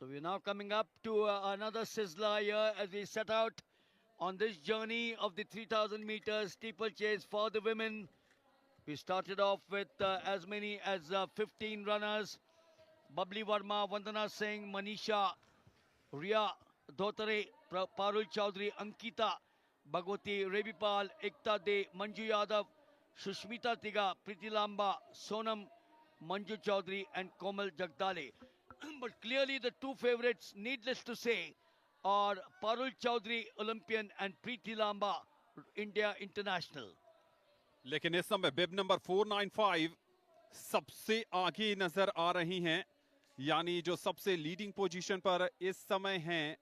So we're now coming up to another sizzler here as we set out on this journey of the 3000 meters steeplechase for the women. We started off with as many as 15 runners. Babli Verma, Vandana Singh, Manisha, Ria Dhotare, Parul Chaudhary, Ankita, Bhagwati, Revipal, Ekta De, Manju Yadav, Shushmita Tiga, Priti Lamba, Sonam, Manju Chaudhary and Komal Jagdale. But clearly the two favorites, needless to say, are Parul Chaudhary, Olympian, and Preeti Lamba, India International. लेकिन इस समय बिब number 495 सबसे आगे नजर आ रही हैं, यानी जो सबसे लीडिंग पोजीशन पर इस समय हैं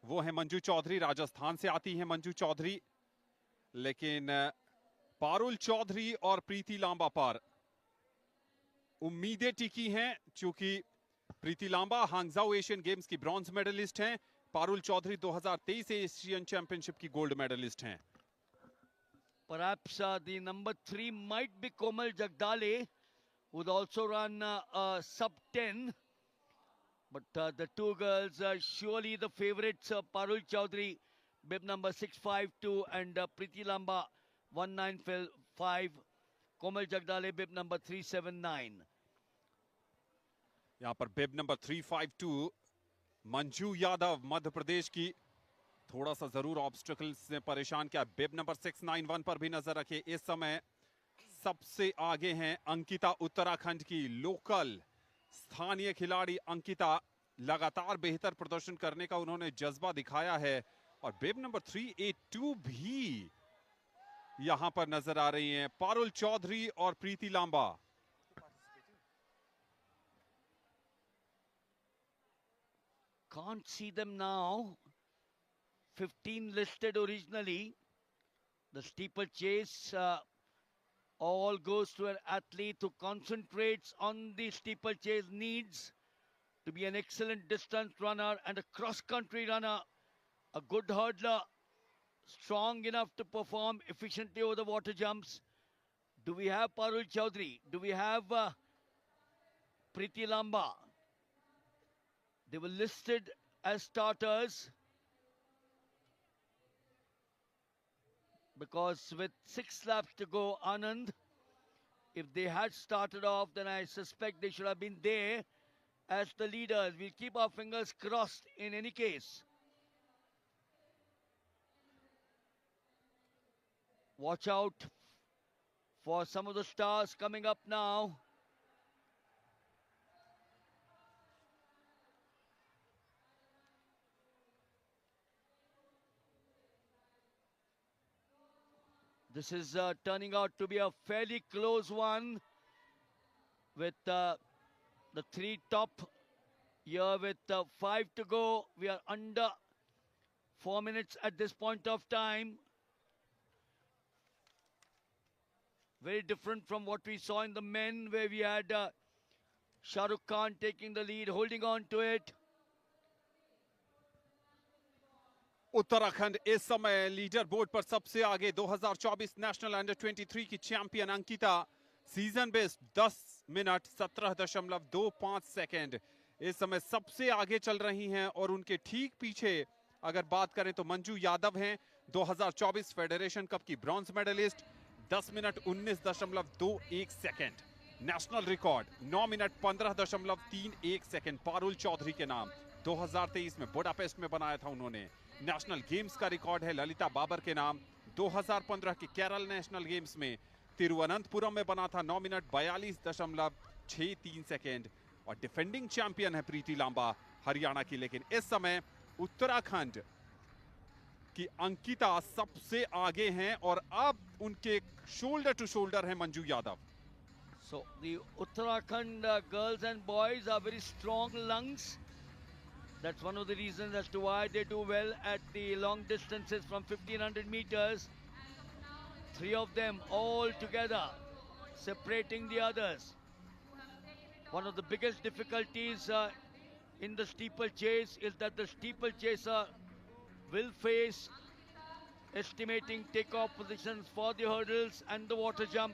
वो है मंजू चौधरी। राजस्थान से आती हैं मंजू चौधरी, लेकिन पारुल चौधरी और प्रीति लांबा पर उम्मीदें टिकी हैं, क्योंकि प्रीति लांबा हांगझाओ एशियन गेम्स की ब्रॉन्ज मेडलिस्ट हैं, पारुल चौधरी 2023 एशियन चैंपियनशिप की गोल्ड मेडलिस्ट हैं। Perhaps the number 3 might be Komal Jagdale, who would also run sub 10. But the two girls are surely the favorites. Parul Chaudhary, bib number 652, and Preeti Lamba 195. Komal Jagdale, bib number 379. यहाँ पर बिब number 352 Manju Yadav Madhya Pradesh की, थोड़ा सा जरूर obstacles ने परेशान किया। बिब number 691 पर भी नजर रखिए। इस समय सबसे आगे हैं अंकिता, उत्तराखंड की लोकल स्थानीय खिलाड़ी अंकिता। लगातार बेहतर प्रदर्शन करने का उन्होंने जज्बा दिखाया है, और बिब नंबर 382 भी यहां पर नजर आ रही हैं, पारुल चौधरी और प्रीति Lamba. Can't see them now. 15 listed originally. The steeplechase all goes to an athlete who concentrates on the steeplechase, needs to be an excellent distance runner and a cross-country runner, a good hurdler, strong enough to perform efficiently over the water jumps. Do we have Parul Chaudhary? Do we have Preeti Lamba? They were listed as starters, because with 6 laps to go, Anand, if they had started off, then I suspect they should have been there as the leaders. We'll keep our fingers crossed in any case. Watch out for some of the stars coming up now. This is turning out to be a fairly close one, with the 3 top here with 5 to go. We are under 4 minutes at this point of time. Very different from what we saw in the men, where we had Shah Rukh Khan taking the lead, holding on to it. Uttarakhand इस समय leader board पर सबसे आगे। 2024 national under 23 की champion Ankita, season best 10 minute 17.25 second इस समय सबसे आगे चल रही हैं, और उनके ठीक पीछे अगर बात करें तो मंजू यादव हैं, 2024 फेडरेशन कप की bronze medallist, 10 minute 19.21 second national record, 9 minute 15.31 second Parul Chaudhary के नाम। 2023 में बुडापेस्ट में बनाया था उन्होंने। नेशनल गेम्स का रिकॉर्ड है ललिता बाबर के नाम। 2015 के केरल नेशनल गेम्स में तिरुवनंतपुरम में बना था, 9 मिनट 42.63 सेकेंड। और डिफेंडिंग चैंपियन है प्रीति लांबा हरियाणा की, लेकिन इस समय उत्तराखंड की अंकिता सबसे आगे हैं, और अब उनके शोल्डर टू शोल्डर है Manju Yadav. So the Uttarakhand girls and boys are very strong lungs. That's one of the reasons as to why they do well at the long distances from 1500 meters. 3 of them all together, separating the others. One of the biggest difficulties in the steeplechase is that the steeplechaser will face estimating takeoff positions for the hurdles and the water jump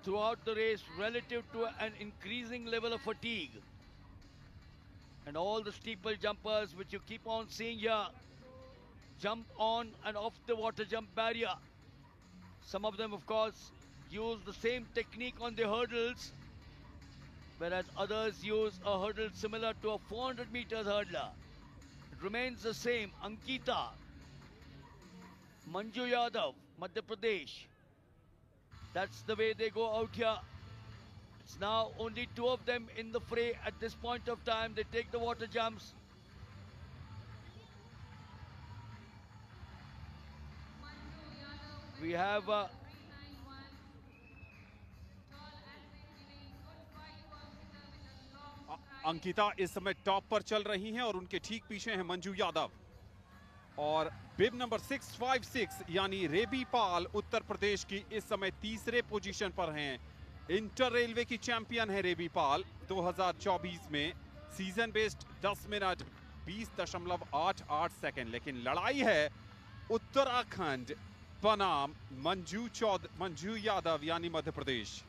throughout the race relative to an increasing level of fatigue. And all the steeple jumpers which you keep on seeing here jump on and off the water jump barrier. Some of them, of course, use the same technique on the hurdles, whereas others use a hurdle similar to a 400 meters hurdler. It remains the same. Ankita, Manju Yadav, Madhya Pradesh. That's the way they go out here. It's now only two of them in the fray at this point of time. They take the water jumps. We have Ankita इस समय top पर चल रही हैं और उनके ठीक पीछे हैं मंजू यादव और बिब नंबर 656 यानी रेबी पाल उत्तर प्रदेश की इस समय तीसरे पोजीशन पर हैं। इंटर रेलवे की चैंपियन है रेबी पाल 2024 में सीजन बेस्ड 10 मिनट 20.88 सेकंड। लेकिन लड़ाई है उत्तराखंड बनाम मंजू यादव यानी Madhya Pradesh.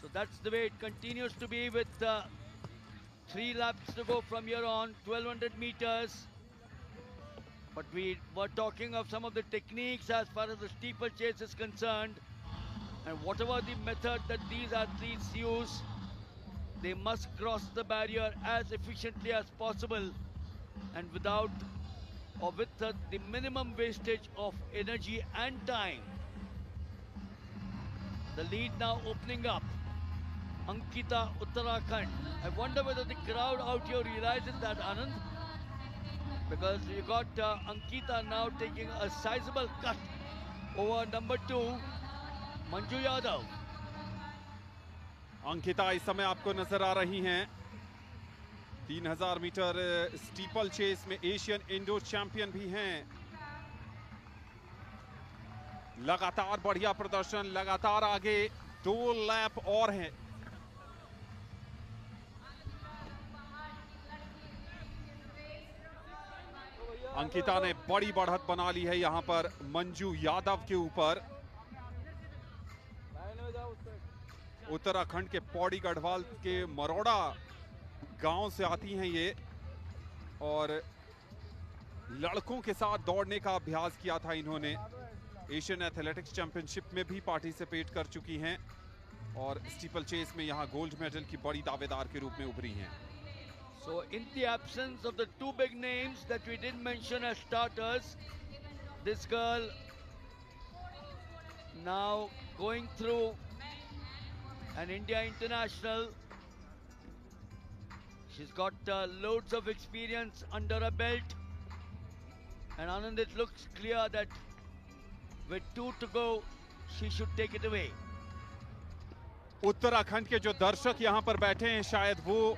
So that's the way it continues to be with 3 laps to go from here on, 1200 meters. But we were talking of some of the techniques as far as the steeplechase is concerned. And whatever the method that these athletes use, they must cross the barrier as efficiently as possible and without or with the minimum wastage of energy and time. The lead now opening up. Ankita, Uttarakhand. I wonder whether the crowd out here realizes that, Anand, because you got Ankita now taking a sizable cut over number 2, Manju Yadav. Ankita इस समय आपको नजर आ रही हैं 3000 metre steeple chess में Asian indoor champion भी हैं। लगातार बढ़िया प्रदर्शन, लगातार आगे 2 लैप और हैं। अंकिता ने बड़ी बढ़त बना ली है यहां पर मंजू यादव के ऊपर। उत्तराखंड के पौड़ी गढ़वाल के मरोड़ा गांव से आती हैं ये और लड़कों के साथ दौड़ने का अभ्यास किया था इन्होंने। एशियन एथलेटिक्स चैंपियनशिप में भी पार्टिसिपेट कर चुकी हैं और स्टीपल चेस में यहां गोल्ड मेडल की बड़ी दावेदार के रूप में उभरी हैं। So in the absence of the 2 big names that we did mention as starters, this girl now going through an India International. She's got loads of experience under her belt. And Anand, it looks clear that with 2 to go, she should take it away. Uttarakhand के जो दर्शक यहां पर बैठे हैं शायद वो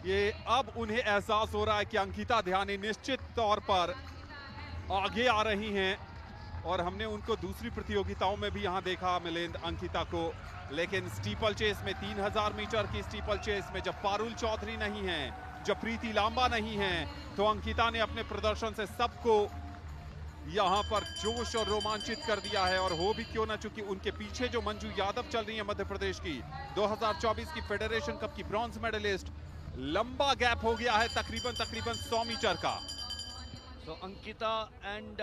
ये अब उन्हें एहसास हो रहा है कि अंकिता ध्यानी निश्चित तौर पर आगे आ रही हैं और हमने उनको दूसरी प्रतियोगिताओं में भी यहां देखा मिलिंद अंकिता को। लेकिन स्टीपल चेस में 3000 मीटर की स्टीपल चेस में जब पारुल चौधरी नहीं है, जब प्रीति लांबा नहीं है, तो अंकिता ने अपने प्रदर्शन से सबको यहां पर जोश और रोमांचित कर दिया है। और हो भी क्यों ना, चूंकि उनके पीछे जो मंजू यादव चल रही है मध्य प्रदेश की 2024 की फेडरेशन कप की ब्रॉन्ज मेडलिस्ट, लंबा गैप हो गया है तकरीबन 100 मीटर का। So Ankita and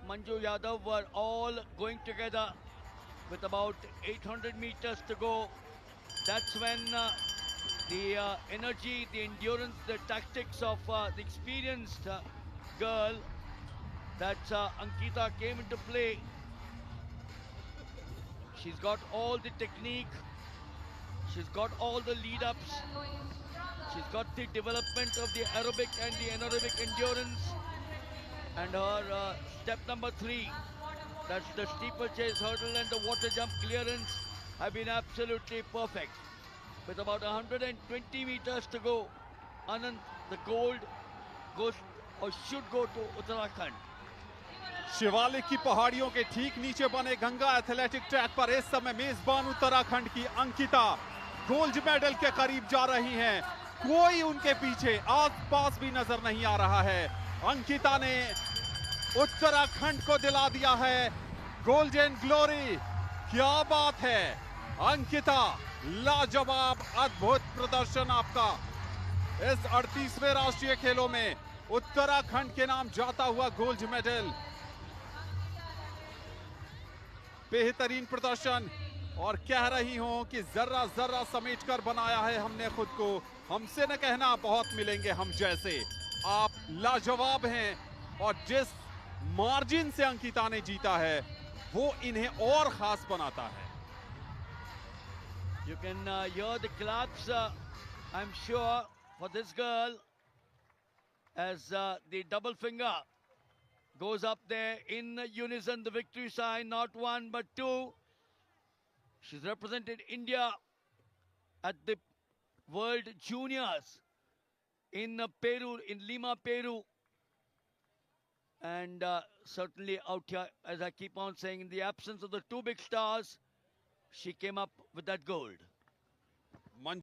Manju Yadav were all going together with about 800 meters to go. That's when the energy, the endurance, the tactics of the experienced girl, that's Ankita, came into play. She's got all the technique, she's got all the lead-ups, she's got the development of the aerobic and the anaerobic endurance, and her step number 3, that's the steeplechase hurdle and the water jump clearance, have been absolutely perfect. With about 120 meters to go, Anand, the gold goes or should go to Uttarakhand. Shivalik की पहाड़ियों के ठीक नीचे बने Ganga athletic track पर इस समय मेजबान उत्तराखंड की अंकिता गोल्ड मेडल के करीब जा रही हैं। कोई उनके पीछे आसपास भी नजर नहीं आ रहा है। अंकिता ने उत्तराखंड को दिला दिया है गोल्डन ग्लोरी। क्या बात है अंकिता, लाजवाब अद्भुत प्रदर्शन आपका। इस 38वें राष्ट्रीय खेलों में उत्तराखंड के नाम जाता हुआ गोल्ड मेडल। बेहतरीन प्रदर्शन और कह रही हूं कि जर्रा जर्रा समेटकर बनाया है हमने खुद को। हमसे न कहना बहुत मिलेंगे हम जैसे। आप लाजवाब हैं और जिस मार्जिन से अंकिता ने जीता है वो इन्हें और खास बनाता है। You can hear the claps, I'm sure, for this girl as the double finger goes up there in unison, the victory sign, not one but two. She's represented India at the World Juniors in Peru, in Lima, Peru. And certainly out here, as I keep on saying, in the absence of the two big stars, she came up with that gold.